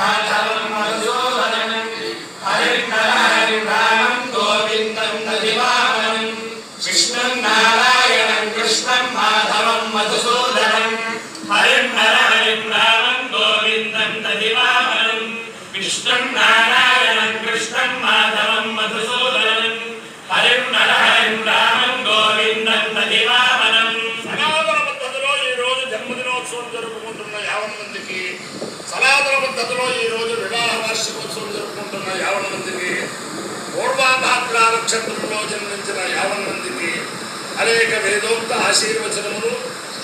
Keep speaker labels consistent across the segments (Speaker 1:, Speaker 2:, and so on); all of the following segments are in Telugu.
Speaker 1: మాధవం మధుసూదనం హరిం హరిం రామం గోవిందం దదివామనం విష్ణుం నారాయణం కృష్ణం మాధవం మధుసూదనం హరిం హరిం రామం గోవిందం దదివామనం విష్ణుం నారాయణం కృష్ణం మాధవం మధుసూదనం హరిం హరిం రామం గోవిందం దదివామనం. సనాతన పద్ధతిలో ఈ రోజు జన్మదినోత్సవం జరుపుకుంటున్న 50 మందికి, సనాతన పద్ధతిలో ఈ రోజు వివాహ వార్షికోత్సవం జరుపుకుంటున్న 50 మందికి, పూర్వాభాద్ర నక్షత్రంలో జన్మించిన 50 మందికి అనేక వేదోక్త ఆశీర్వచనములు,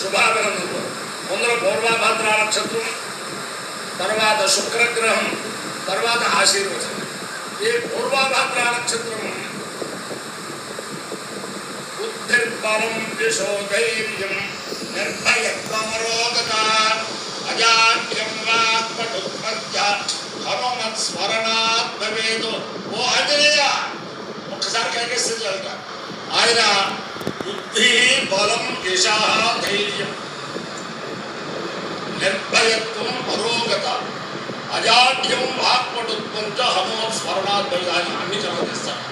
Speaker 1: శుభాభినందనలు. ముందర పూర్వాభాద్ర నక్షత్రం, తర్వాత శుక్రగ్రహం, తర్వాత ఆశీర్వచనం. ఈ పూర్వాభాద్ర నక్షత్రం బుద్ధిర్బలం యశోధైర్యం నిర్భయత్వమరోగత అజాడ్యం వాక్పటుత్పత్య హనుమత్ స్మరణాత్ భవేతు. ఓ ఆంజనేయ ఒక్కసారి కైకేస్తుంది కనుక ఆయన బుద్ధి బలం యశ ధైర్యం నిర్భయత్వం అరోగత అజాడ్యం వాక్పటుత్పత్య హనుమత్ స్మరణాత్ భవేతు. ఆయన అన్ని చదవదీస్తాడు.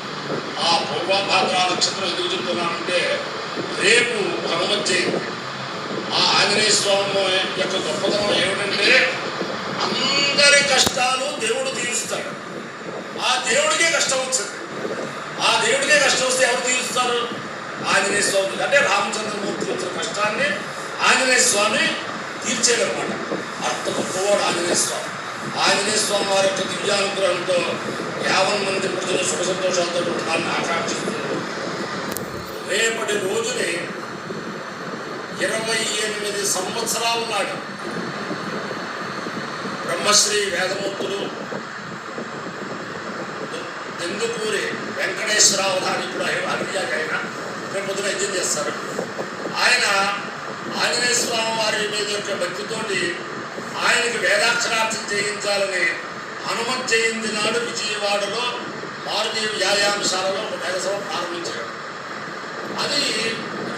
Speaker 1: ఆ పూర్వభాద్ర నక్షత్రం ఎందుకు చెప్తున్నానంటే రేపు హనుమత్ జయంతి. ఆ ఆంజనేయ స్వామి యొక్క గొప్పతనం ఏమిటంటే అందరి కష్టాలు దేవుడు తీరుస్తాడు. ఆ దేవుడికే కష్టం వచ్చింది. ఆ దేవుడికే కష్టం వస్తే ఎవరు తీరుస్తారు? ఆంజనేయ స్వామి. అంటే రామచంద్రమూర్తి వచ్చిన కష్టాన్ని ఆంజనేయ స్వామి తీర్చేదన్నమాట. అంత గొప్పవాడు ఆంజనేయ స్వామి. ఆంజనేయ స్వామి వారి యొక్క దివ్యానుగ్రహంతో 50 మంది ప్రజలు సుఖ సంతోషాలతో ఉండాలని ఆకాంక్షిస్తున్నారు. రేపటి రోజుని 28 సంవత్సరాల నాడు బ్రహ్మశ్రీ వేదమూర్తులు ఎందుకూరి వెంకటేశ్వరావధాని, ఇప్పుడు అభియాక ఆయన రేపు పొద్దున యజ్ఞం చేస్తారు. ఆయన ఆంజనేయ స్వామి వారి మీద యొక్క భక్తితోటి ఆయనకి వేదాక్షరార్థం చేయించాలని హనుమత్ జయంతి నాడు విజయవాడలో మారుదేవి వ్యాయామశాలలో ఒక వేదసభ ప్రారంభించాడు. అది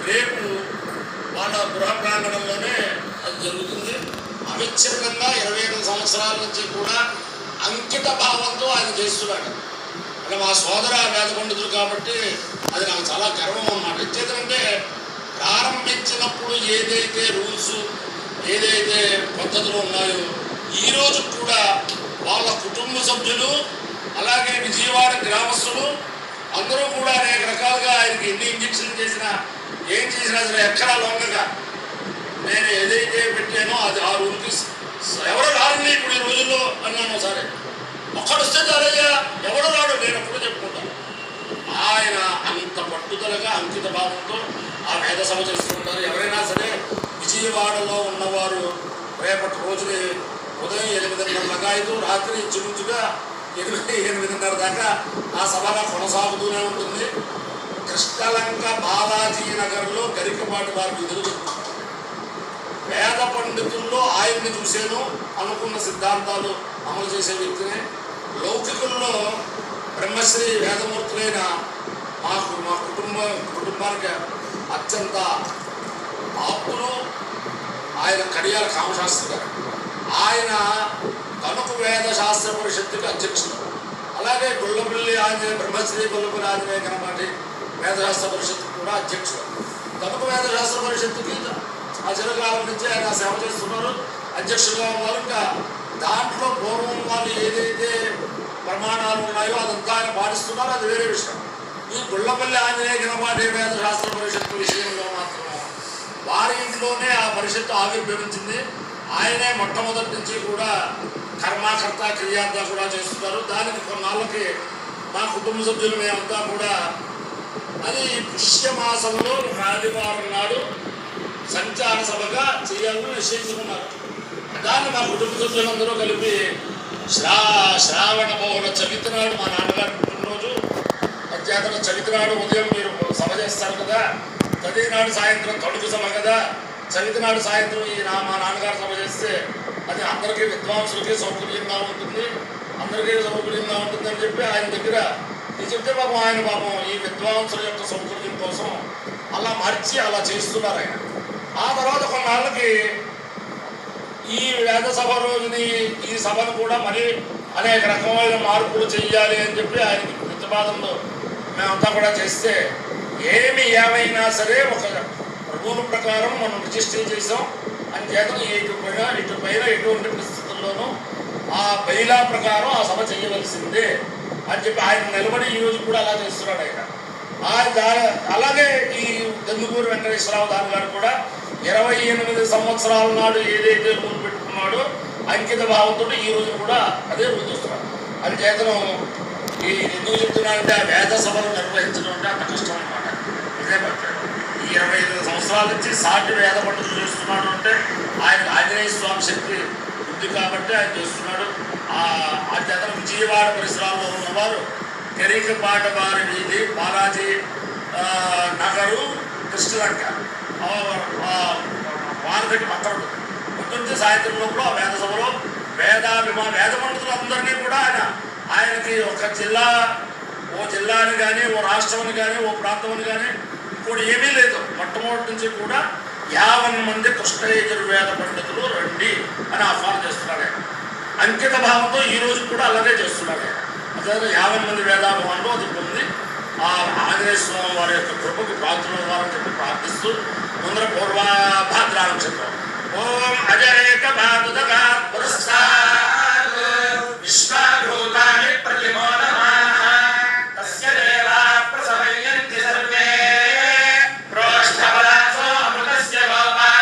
Speaker 1: రేపు వాళ్ళ గృహ ప్రాంగణంలోనే అది జరుగుతుంది. అవిచ్ఛిన్నంగా 25 సంవత్సరాల నుంచి కూడా అంకిత భావంతో ఆయన చేస్తున్నాడు. అంటే మా సోదర వేద పండితులు కాబట్టి అది నాకు చాలా గర్వం అన్నమాట. ఇచ్చేదంటే ప్రారంభించినప్పుడు ఏదైతే రూల్స్, ఏదైతే పద్ధతులు ఉన్నాయో ఈరోజు కూడా వాళ్ళ కుటుంబ సభ్యులు, అలాగే విజయవాడ గ్రామస్తులు అందరూ కూడా అనేక రకాలుగా ఆయనకి ఎన్ని ఇంజక్షన్లు చేసినా ఏం చేసినా సరే ఎక్కడా లొంగగా నేను ఏదైతే పెట్టానో అది ఆ రూల్కి ఎవరు రారండి ఇప్పుడు ఈ రోజుల్లో అన్నాను. సరే ఒక్కడు వస్తే చాలయ్యా, ఎవడు రాడు, నేను ఎప్పుడు చెప్పుకుంటాను. ఆయన అంత పట్టుదలగా అంకిత భావంతో ఆ వేద సభ చేస్తుంటారు. ఎవరైనా సరే విజయవాడలో ఉన్నవారు రేపటి రోజుని ఉదయం 8:30 రాత్రి ఇంచుమించుగా 8:30 దాకా ఆ సభగా కొనసాగుతూనే ఉంటుంది. కృష్ణలంక బాలాజీ నగర్లో గరికపాటి వారి విధులు వేద పండితుల్లో ఆయన్ని చూశాను అనుకున్న సిద్ధాంతాలు అమలు చేసే వ్యక్తిని. లౌకికుల్లో బ్రహ్మశ్రీ వేదమూర్తులైన మా కుటుంబానికి అత్యంత ఆప్తులు ఆయన కడియాల కామశాస్త్రి గారు. ఆయన తణుకు వేద శాస్త్ర పరిషత్తుకి అధ్యక్షుడు. అలాగే గొల్లపల్లి ఆంజనేయ బ్రహ్మశ్రీ గొల్లపల్లి ఆంజనేయ కనపాటి వేదశాస్త్ర పరిషత్తుకు కూడా అధ్యక్షుడు. తణుకు వేద శాస్త్ర పరిషత్తుకి ఆ చిరకాలం నుంచి ఆయన సేవ చేస్తున్నారు, అధ్యక్షులుగా ఉన్నారు. ఇంకా దాంట్లో పూర్వం వాళ్ళు ఏదైతే ప్రమాణాలు ఉన్నాయో అదంతా ఆయన పాటిస్తున్నారు, అది వేరే విషయం. ఈ గొల్లపల్లి ఆంజనేయ కనపాటి వేద శాస్త్ర పరిషత్తు విషయంలో మాత్రం వారి ఇంట్లోనే ఆ పరిషత్తు ఆవిర్భవించింది. ఆయనే మొట్టమొదటి నుంచి కూడా కర్మకర్త క్రియార్థ కూడా చేస్తున్నారు. దానికి కొన్నాళ్ళకి మా కుటుంబ సభ్యులు మేమంతా కూడా అది పుష్యమాసంలో ఆదివారం నాడు సంచార సభగా చేయాలని నిశ్చయించుకున్నారు. దాన్ని మా కుటుంబ సభ్యులందరూ కలిపి శ్రావణ పౌర్ణ చవితి నాడు, మా నాన్నగారి పుట్టినరోజు అధ్యాతన చవితి నాడు ఉదయం మీరు సభ చేస్తారు కదా, చవితి నాడు సాయంత్రం తొడుగు సభ కదా, చవితి నాడు సాయంత్రం మా నాన్నగారు సభ చేస్తే అది అందరికీ విద్వాంసులకి సౌకర్యంగా ఉంటుంది, అందరికీ సౌకర్యంగా ఉంటుందని చెప్పి ఆయన దగ్గర ఇది చెప్తే పాపం ఆయన ఈ విద్వాంసుల యొక్క సౌకర్యం కోసం అలా మార్చి అలా చేస్తున్నారు ఆయన. ఆ తర్వాత కొన్నాళ్ళకి ఈ వేద సభ రోజుని ఈ సభను కూడా మరి అనేక రకమైన మార్పులు చేయాలి అని చెప్పి ఆయనకి ప్రతిపాదనలో మేమంతా కూడా చేస్తే ఏమైనా సరే ఒక రూల్ ప్రకారం మనం రిజిస్టర్ చేసాం అని చేత ఇటు పైన ఎటువంటి పరిస్థితుల్లోనూ ఆ బైలా ప్రకారం ఆ సభ చేయవలసిందే అని చెప్పి ఆయన నిలబడి ఈ రోజు కూడా అలా చేస్తున్నాడు ఆయన. అలాగే ఈ దెందుకూరు వెంకటేశ్వరరావు దాని గారు కూడా 28 సంవత్సరాల నాడు ఏదైతే రూల్ పెట్టుకున్నాడో అంకిత భావంతో ఈ రోజు కూడా అదే రూల్ చేస్తున్నాడు. అది చేతను ఈ ఎందుకు చెప్తున్నానంటే ఆ వేద సభలు నిర్వహించడం అంటే అంత కష్టం అనమాట. ఇదే పట్టాడు ఈ 25 సంవత్సరాల నుంచి సాటి వేద పండుగలు చేస్తున్నాడు అంటే ఆయన ఆంజనేయ స్వామి శక్తి ఉంది కాబట్టి ఆయన చేస్తున్నాడు. ఆ చేతను విజయవాడ పరిసరాల్లో ఉన్నవారు కెరీకపాట వారి వీధి బాలాజీ నగరు కృష్ణలంక వారగట్టి పత్రం పొద్దుంటే సాయంత్రం లోపల వేద సభలో వేద పండితులందరినీ కూడా ఆయనకి ఒక జిల్లా ఓ జిల్లాని కానీ ఓ రాష్ట్రాన్ని కానీ ఓ ప్రాంతాన్ని కానీ ఇంకోటి ఏమీ లేదు. మొట్టమొదటి నుంచి కూడా 50 మంది కృష్ణ యజుర్వేద పండితులు రండి అని ఆహ్వానం చేస్తున్నాడు ఆయన. అంకిత భావంతో ఈ రోజు కూడా అలాగే చేస్తున్నాడు ఆయన. అదే 50 మంది వేదాభిమానులు అది పొంది ఆ ఆంజనేయ స్వామి వారి యొక్క కృపకు పాత్రల వారని చెప్పి ప్రార్థిస్తూ ముందర పూర్వభాద్రా నక్షత్రం ఓం అజరేక బాధుదగా పురస్కార్ విశ్వభూతాని ప్రతిమోదమాః తస్య దేవా ప్రసవయంతి సర్వే ప్రోష్ఠపదాసో అమృతస్య గోపాః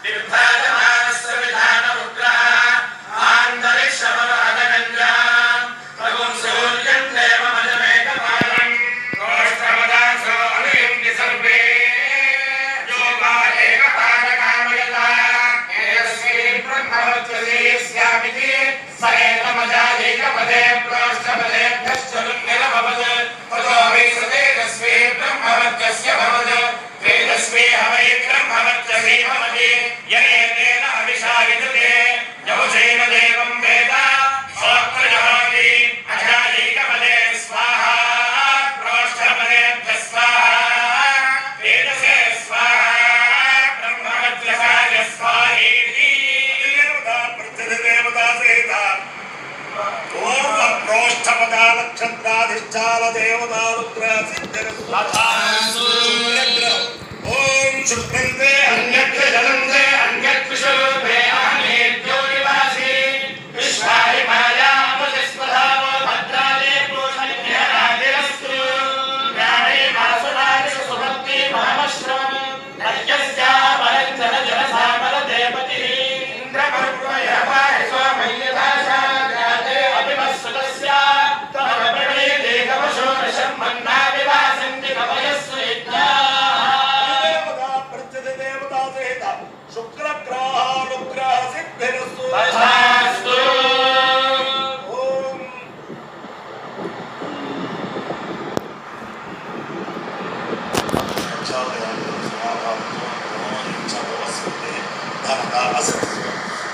Speaker 1: విభ్రాజమానస్య విధానముగ్రః ఆంతరిక్షమవహదగంజాం భగవం సూర్యం దేవమజమేకపాలం ప్రోష్ఠపదాసో అలయంతి సర్వే సరేతమజాయేకపదే ప్రోష్ఠపదేభ్యశ్చలుం నిరభవత్ తతో వై సతేజస్వే బ్రహ్మవత్యస్య భవత్ తేజస్వేహ వై బ్రహ్మవత్యసే భవతి యయేతేన అవిషా విదుతే యౌషేన దేవం వేద సోత్రజహాతి అజాయేకపదే స్వాహా ప్రోష్ఠపదేభ్య స్వాహా తేజసే స్వాహా బ్రహ్మవత్యసాయ స్వాహేతి ప్రోష్ఠపదా నక్షత్రాధిష్టాల ఓం శుభ్రంతే అన్యత్ర జలంతే అన్యత్విషరూపే అహమేత్యో నివాసి విశ్వారి మాయాపతిస్వధావో భద్రాలే పూషణ్యరాదిరస్తు జ్ఞానే మాసురాదిషు సుభక్తి మహమశ్రవం నయ్యస్యా పరంజన జలసామల దేవతి ఇంద్రపర్వయవాహి స్వామయ్యదాశా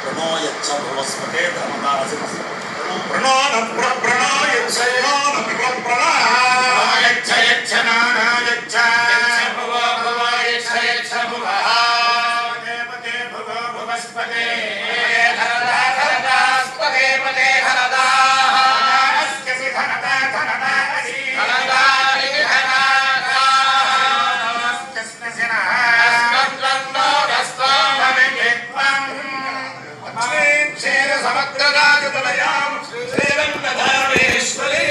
Speaker 1: ప్రణోయచ్చభవస్పతే ధర్మదాసనస్య ప్రణోన ప్రణోయచ్చయోన ప్రణోయచ్చయచ్చనానాయచ్చ భవ భవయచ్చయచ్చ భవః దేవతే భవ భవస్పతే ధరదా ధరదాస్పతే పతే ధరదా అస్కసి ధనదా ధనదా అసి ధనదా ధనదా అస్కస్న అస్కత్వన్నో రస్తం భవేత్వం క్షేర సమగ్రరాజతలయాం శ్రీరంగధామేశ్వరీ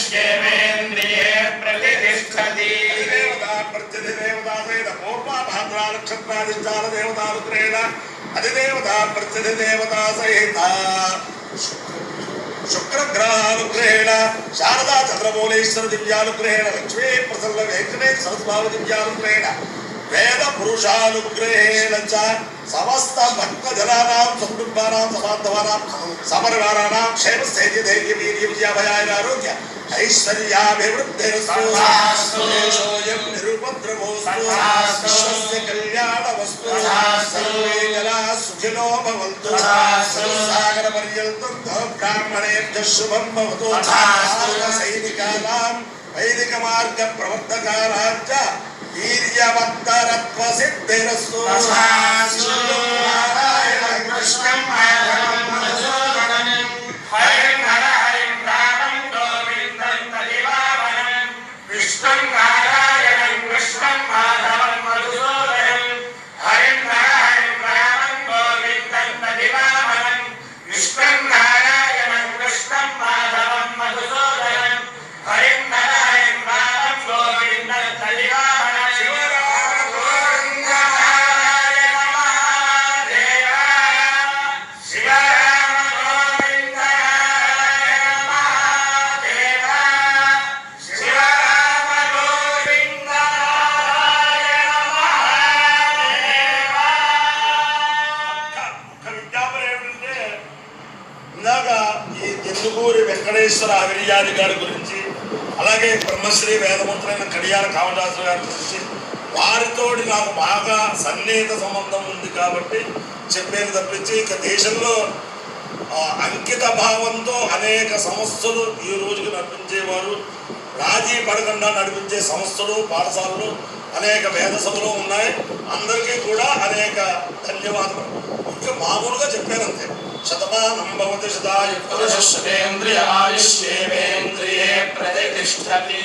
Speaker 2: आयुष्येवेन्द्रिये प्रतिष्ठति
Speaker 1: प्रत्यधिदेवता सहित पूर्वाभाद्रा नक्षत्रादिचार देवतानुग्रहेण अधिदेवता प्रत्यधिदेवता सहित शुक्रग्रहानुग्रहेण शारदा चंद्रमौलेश्वर दिव्यानुग्रहेण लक्ष्मी प्रसन्न वेंकटेश सरस्वामी दिव्यानुग्रहेण वेद पुरुषानुग्रहेण च समस्त भक्तजनानां सकुटुम्बानां समान्तवानां समरवाराणां क्षेम स्थैर्य धैर्य वीर्य विजयाभयाय आरोग्य ऐश्वर्याभिवृद्धिरस्तु देशोऽयं निरुपद्रवोऽस्तु विश्वस्य कल्याणमस्तु सर्वे जनाः सुखिनो भवन्तु सागरपर्यन्तं ब्राह्मणेभ्यः शुभं भवतु सैनिकानां वैदिकमार्गप्रवर्तकानां च वीर्यवत्तरत्वसिद्धिरस्तु
Speaker 2: नारायणं कृष्णं माधवं मधुसूदनं हरिं हर हरिं रामं गोविन्दं तदिवामनं विष्णुं नारायणं कृष्णं माधवं मधुसूदनं हरिं हर हरिं रामं गोविन्दं तदिवामनं विष्णुं नारायणं कृष्णं माधवं मधुसूदनं हरिं हर हरिं रामं गोविन्दं तदिवामनं
Speaker 1: వెంకటేశ్వర అవిర్యాది గారి గురించి అలాగే బ్రహ్మశ్రీ వేదమంత్రైన కడియాల కామదాసు గారి గురించి వారితోటి నాకు బాగా సన్నిహిత సంబంధం ఉంది కాబట్టి చెప్పేది తప్పించి ఇక దేశంలో అంకిత భావంతో అనేక సంస్థలు ఈ రోజుకి నడిపించేవారు రాజీ పడకుండా నడిపించే సంస్థలు పాఠశాలలు అనేక వేద సభలు ఉన్నాయి. అందరికీ కూడా అనేక ధన్యవాదాలు. ఇంకా మామూలుగా చెప్పానంతే. శతమానం భవతి శతాయు పురుష శతేంద్రియ ఆయుష్యేవేంద్రియే ప్రతిష్ఠతి.